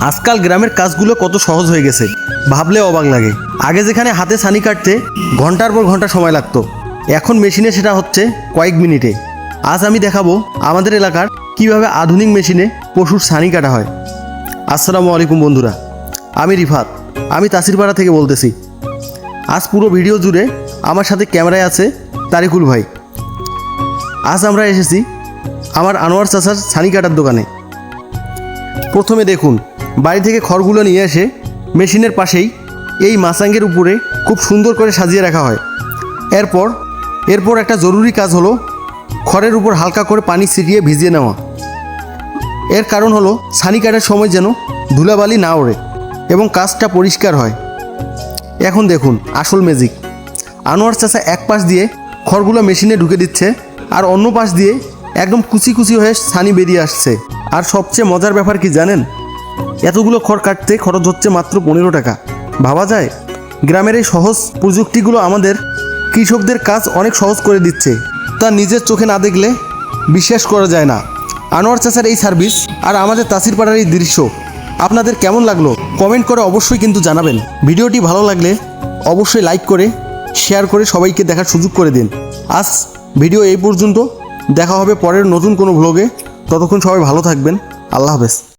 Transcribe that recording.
আজকাল গ্রামের কাজগুলো কত সহজ হয়ে গেছে, ভাবলে অবাক লাগে। আগে যেখানে হাতে ছানি কাটতে ঘন্টার পর ঘন্টা সময় লাগতো, এখন মেশিনে সেটা হচ্ছে কয়েক মিনিটে। আজ আমি দেখাবো আমাদের এলাকার কিভাবে আধুনিক মেশিনে পশুর ছানি কাটা হয়। আসসালামু আলাইকুম বন্ধুরা, আমি রিফাত, আমি তাসিরপাড়া থেকে বলতেছি। আজ পুরো ভিডিও জুড়ে আমার সাথে ক্যামেরায় আছে তারিকুল ভাই। আজ আমরা এসেছি আমার আনোয়ার চাচার ছানি কাটার দোকানে। প্রথমে দেখুন, বাড়ি থেকে খড়গুলো নিয়ে এসে মেশিনের পাশেই এই মাচাঙ্গের উপরে খুব সুন্দর করে সাজিয়ে রাখা হয়। এরপর একটা জরুরি কাজ হলো খড়ের উপর হালকা করে পানি ছিটিয়ে ভিজিয়ে নেওয়া। এর কারণ হলো ছানি কাটার সময় যেন ধুলাবালি না ওড়ে এবং কাজটা পরিষ্কার হয়। এখন দেখুন আসল ম্যাজিক। আনোয়ার চাচা এক পাশ দিয়ে খড়গুলো মেশিনে ঢুকে দিচ্ছে, আর অন্য পাশ দিয়ে একদম কুচি কুচি হয়ে ছানি বেরিয়ে আসছে। আর সবচেয়ে মজার ব্যাপার কি জানেন? এতগুলো খড় কাটতে খরচ হচ্ছে মাত্র 15 টাকা। ভাবা যায়? গ্রামের এই সহজ প্রযুক্তিগুলো আমাদের কৃষকদের কাজ অনেক সহজ করে দিচ্ছে। তা নিজের চোখে না দেখলে বিশ্বাস করা যায় না। আনোয়ার চাচার এই সার্ভিস আর আমাদের তাসিরপাড়ার এই দৃশ্য আপনাদের কেমন লাগলো কমেন্ট করে অবশ্যই কিন্তু জানাবেন। ভিডিওটি ভালো লাগলে অবশ্যই লাইক করে শেয়ার করে সবাইকে দেখার সুযোগ করে দিন। আজ ভিডিও এই পর্যন্ত, দেখা হবে পরের নতুন কোনো ভ্লগে। ততক্ষণ সবাই ভালো থাকবেন। আল্লাহ হাফেজ।